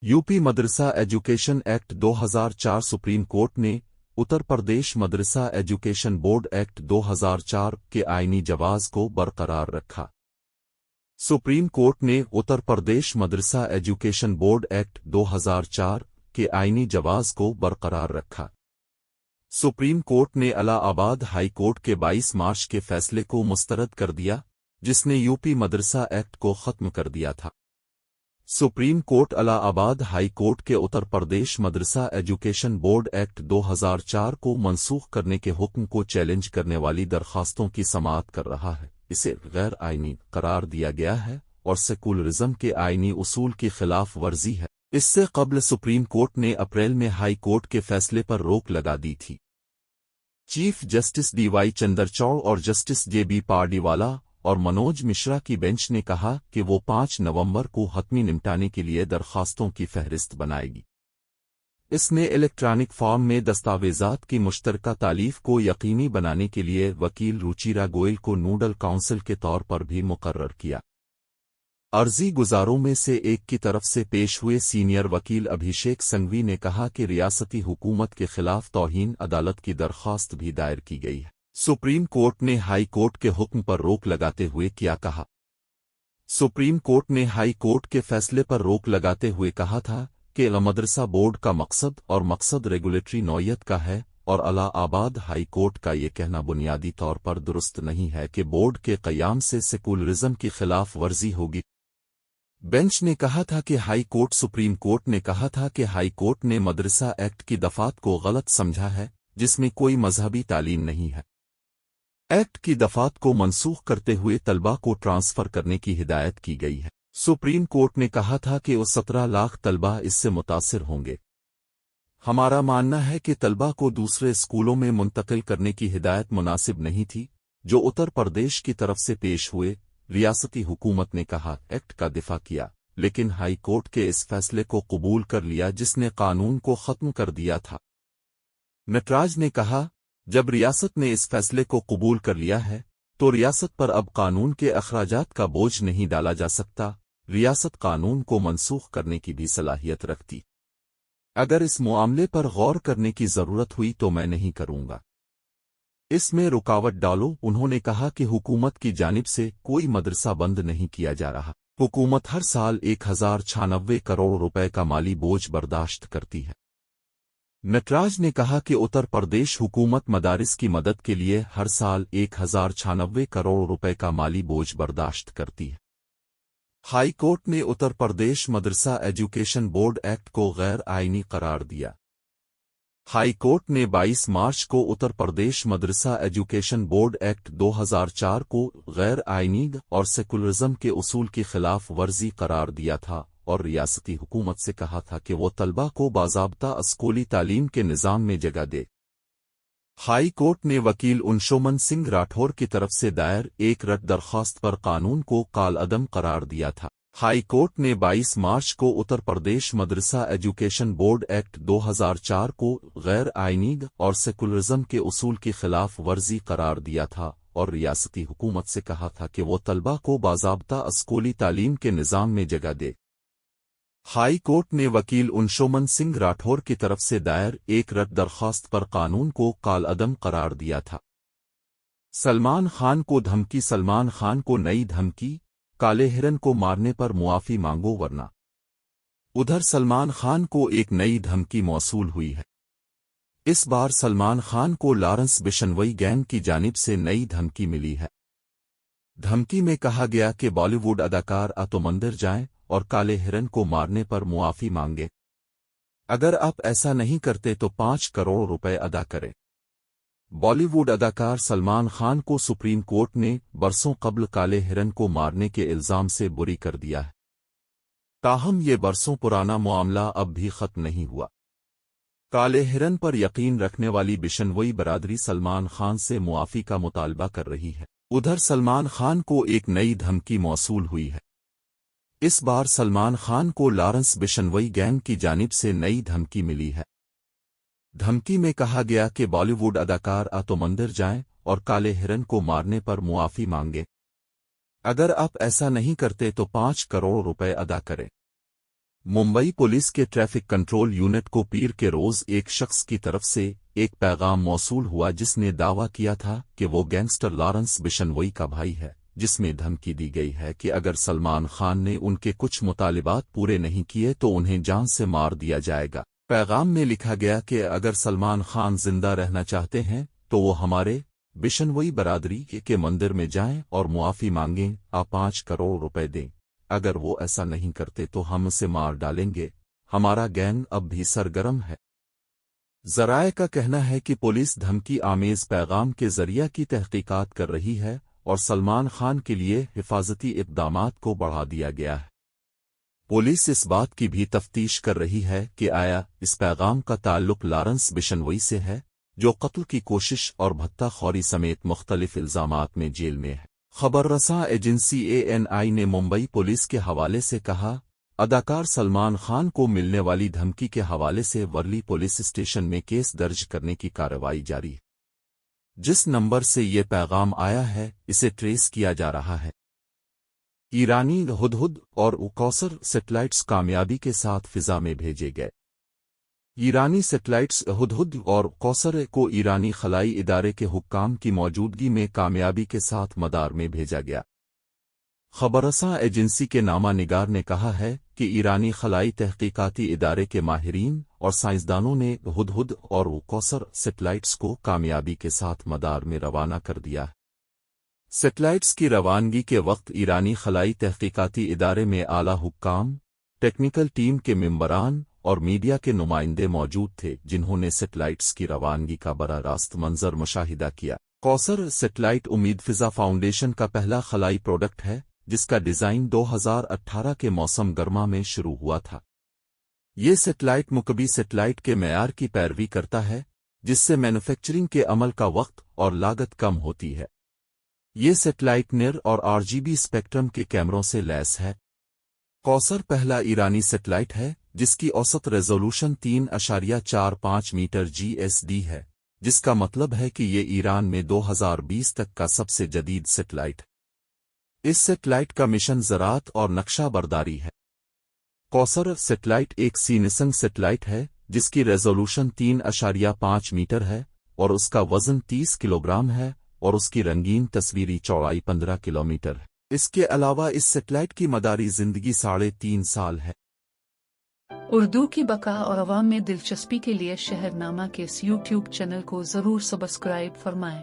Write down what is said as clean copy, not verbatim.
UP मदरसा education act 2004 supreme court ने उत्तर प्रदेश मदरसा education board act 2004 के आईनी जवाज को बरकरार रखा। सुप्रीम कोर्ट ने उत्तर प्रदेश मदरसा एजुकेशन बोर्ड एक्ट 2004 के आईनी जवाज को बरकरार रखा। सुप्रीम कोर्ट ने इलाहाबाद हाई कोर्ट के 22 मार्च के फैसले को मुस्तरद कर दिया, जिसने यूपी मदरसा एक्ट को खत्म कर दिया था। Supreme court Allahabad high court के उत्तर प्रदेश मदरसा एजुकेशन बोर्ड एक्ट 2004 को मनसूख करने के हुक्म को चैलेंज करने वाली दरखास्तों की समाअत कर रहा है। इसे गैर आईनी करार दिया गया है और सेकुलरिज्म के आईनी उसूल की खिलाफ वर्जी है। इससे कबल सुप्रीम कोर्ट ने अप्रैल में हाई कोर्ट के फैसले पर रोक लगा दी थी। चीफ जस्टिस डीवाई चंद्रचूड़ और जस्टिस जेबी पार्डीवाला और मनोज मिश्रा की बेंच ने कहा कि वो 5 नवंबर को हतमी निपटाने के लिए दरखास्तों की फहरिस्त बनाएगी। इसमें इलेक्ट्रॉनिक फॉर्म में दस्तावेजात की मुश्तरका तालीफ को यकीनी बनाने के लिए वकील रुचिरा गोयल को नोडल काउंसिल के तौर पर भी मुकर्रर किया। अर्जी गुजारों में से एक की तरफ से पेश हुए सीनियर वकील अभिषेक संघवी ने कहा कि रियासती हुकूमत के खिलाफ तौहीन अदालत की दरख्वास्त भी दायर की गई है। सुप्रीम कोर्ट ने हाई कोर्ट के हुक्म पर रोक लगाते हुए क्या कहा? सुप्रीम कोर्ट ने हाई कोर्ट के फैसले पर रोक लगाते हुए कहा था कि मदरसा बोर्ड का मकसद रेगुलेटरी नौयत का है और इलाहाबाद हाई कोर्ट का ये कहना बुनियादी तौर पर दुरुस्त नहीं है कि बोर्ड के क़याम से सेकुलरिज्म की खिलाफ वर्जी होगी। बेंच ने कहा था कि सुप्रीम कोर्ट ने कहा था कि हाई कोर्ट ने मदरसा एक्ट की दफात को गलत समझा है, जिसमें कोई मजहबी तालीम नहीं है। एक्ट की दफात को मनसूख करते हुए तलबा को ट्रांसफर करने की हिदायत की गई है। सुप्रीम कोर्ट ने कहा था कि वो 17 लाख तलबा इससे मुतासिर होंगे। हमारा मानना है कि तलबा को दूसरे स्कूलों में मुंतकिल करने की हिदायत मुनासिब नहीं थी, जो उत्तर प्रदेश की तरफ से पेश हुए। रियासती हुकूमत ने कहा एक्ट का दिफा किया, लेकिन हाई कोर्ट के इस फैसले को कबूल कर लिया जिसने कानून को खत्म कर दिया था। नटराज ने कहा, जब रियासत ने इस फैसले को कबूल कर लिया है तो रियासत पर अब कानून के अखराजात का बोझ नहीं डाला जा सकता। रियासत कानून को मनसूख करने की भी सलाहियत रखती। अगर इस मामले पर गौर करने की जरूरत हुई तो मैं नहीं करूंगा। इसमें रुकावट डालो। उन्होंने कहा कि हुकूमत की जानिब से कोई मदरसा बंद नहीं किया जा रहा। हुकूमत हर साल 1096 करोड़ रुपए का माली बोझ बर्दाश्त करती है। नटराज ने कहा कि उत्तर प्रदेश हुकूमत मदारिस की मदद के लिए हर साल 1096 करोड़ रुपए का माली बोझ बर्दाश्त करती है। हाई कोर्ट ने उत्तर प्रदेश मदरसा एजुकेशन बोर्ड एक्ट को गैर आईनी करार दिया। हाई कोर्ट ने 22 मार्च को उत्तर प्रदेश मदरसा एजुकेशन बोर्ड एक्ट 2004 को गैर आईनी और सेकुलरिज्म के उसूल की खिलाफ वर्जी करार दिया था और रियासती हुकूमत से कहा था कि वो तलबा को बाज़ाब्ता स्कूली तालीम के निज़ाम में जगह दे। हाई कोर्ट ने वकील अंशुमन सिंह राठौर की तरफ से दायर एक रद्द दरख्वास्त पर कानून को कालअदम करार दिया था। हाई कोर्ट ने 22 मार्च को उत्तर प्रदेश मदरसा एजुकेशन बोर्ड एक्ट 2004 को गैर आईनी और सेकुलरिज्म के उसूल की खिलाफ वर्जी करार दिया था और रियासती हुकूमत से कहा था कि वो तलबा को बाज़ाब्ता स्कूली तालीम के निज़ाम में जगह दे। हाई कोर्ट ने वकील अंशुमन सिंह राठौर की तरफ से दायर एक रद्द दरख्वास्त पर कानून को कालअदम करार दिया था। सलमान खान को धमकी। सलमान खान को नई धमकी। काले हिरन को मारने पर मुआफी मांगो वरना। उधर सलमान खान को एक नई धमकी मौसूल हुई है। इस बार सलमान खान को लॉरेंस बिशनोई गैंग की जानिब से नई धमकी मिली है। धमकी में कहा गया कि बॉलीवुड अदाकार तो मंदिर जाएं और काले हिरन को मारने पर मुआफी मांगे। अगर आप ऐसा नहीं करते तो 5 करोड़ रुपए अदा करें। बॉलीवुड अदाकार सलमान खान को सुप्रीम कोर्ट ने बरसों कबल काले हिरन को मारने के इल्जाम से बरी कर दिया है। ताहम ये बरसों पुराना मामला अब भी खत्म नहीं हुआ। काले हिरन पर यकीन रखने वाली बिशनोई बरादरी सलमान खान से मुआफी का मुतालबा कर रही है। उधर सलमान खान को एक नई धमकी मौसूल हुई है। इस बार सलमान खान को लॉरेंस बिशनोई गैंग की जानिब से नई धमकी मिली है। धमकी में कहा गया कि बॉलीवुड अदाकार तो मंदिर जाएं और काले हिरन को मारने पर मुआफी मांगे। अगर आप ऐसा नहीं करते तो 5 करोड़ रुपए अदा करें। मुंबई पुलिस के ट्रैफिक कंट्रोल यूनिट को पीर के रोज एक शख्स की तरफ से एक पैगाम मौसूल हुआ जिसने दावा किया था कि वो गैंगस्टर लॉरेंस बिशनोई का भाई है, जिसमें धमकी दी गई है कि अगर सलमान खान ने उनके कुछ मुतालिबात पूरे नहीं किए तो उन्हें जान से मार दिया जाएगा। पैगाम में लिखा गया कि अगर सलमान खान जिंदा रहना चाहते हैं तो वो हमारे बिशनोई बरादरी के मंदिर में जाएं और मुआफी मांगें, आप 5 करोड़ रुपए दें। अगर वो ऐसा नहीं करते तो हम उसे मार डालेंगे। हमारा गैंग अब भी सरगर्म है। ज़राए का कहना है कि पुलिस धमकी आमेज पैगाम के जरिए की तहकीकात कर रही है और सलमान खान के लिए हिफाजती इक़दामात को बढ़ा दिया गया है। पुलिस इस बात की भी तफ्तीश कर रही है कि आया इस पैगाम का ताल्लुक लॉरेंस बिशनोई से है, जो कत्ल की कोशिश और भत्ताखोरी समेत मुख्तलिफ इल्जामात में जेल में है। खबर रसा एजेंसी ANI ने मुंबई पुलिस के हवाले से कहा, अदाकार सलमान खान को मिलने वाली धमकी के हवाले से वर्ली पुलिस स्टेशन में केस दर्ज करने की कार्रवाई जारी है। जिस नंबर से ये पैगाम आया है इसे ट्रेस किया जा रहा है। ईरानी हुदहुद और कौसर सैटेलाइट्स कामयाबी के साथ फिजा में भेजे गए। ईरानी सैटेलाइट्स हुदहुद और कौसर को ईरानी खलाई इदारे के हुक्काम की मौजूदगी में कामयाबी के साथ मदार में भेजा गया। खबररसा एजेंसी के नामा निगार ने कहा है कि ईरानी खलाई तहकीकाती इदारे के माहिरीन और साइंसदानों ने हुदहुद और कौसर सैटेलाइट्स को कामयाबी के साथ मदार में रवाना कर दिया। सैटेलाइट्स की रवानगी के वक्त ईरानी खलाई तहकीकाती इदारे में आला हुक्काम, टेक्निकल टीम के मेंबरान और मीडिया के नुमाइंदे मौजूद थे, जिन्होंने सैटेलाइट्स की रवानगी का बराह रास्त मंजर मुशाहिदा किया। कौसर सैटेलाइट उम्मीद फिजा फाउंडेशन का पहला खलाई प्रोडक्ट है, जिसका डिजाइन 2018 के मौसम गर्मा में शुरू हुआ था। ये सैटेलाइट मुकबी सैटेलाइट के मेयार की पैरवी करता है, जिससे मैन्युफैक्चरिंग के अमल का वक्त और लागत कम होती है। ये सैटेलाइट निर और RGB स्पेक्ट्रम के कैमरों से लैस है। कौसर पहला ईरानी सैटेलाइट है जिसकी औसत रेजोल्यूशन 3.45 मीटर GSD है, जिसका मतलब है कि ये ईरान में 2020 तक का सबसे जदीद सैटेलाइट है। इस सैटेलाइट का मिशन ज़राअत और नक्शा बर्दारी है। कौसर सैटेलाइट एक सीनिसंग सैटेलाइट है जिसकी रेजोल्यूशन 3.5 मीटर है और उसका वजन 30 किलोग्राम है और उसकी रंगीन तस्वीरी चौड़ाई 15 किलोमीटर है। इसके अलावा इस सैटेलाइट की मदारी जिंदगी 3.5 साल है। उर्दू की बका और अवाम में दिलचस्पी के लिए शहरनामा के इस YouTube चैनल को ज़रूर सब्सक्राइब फरमाएं।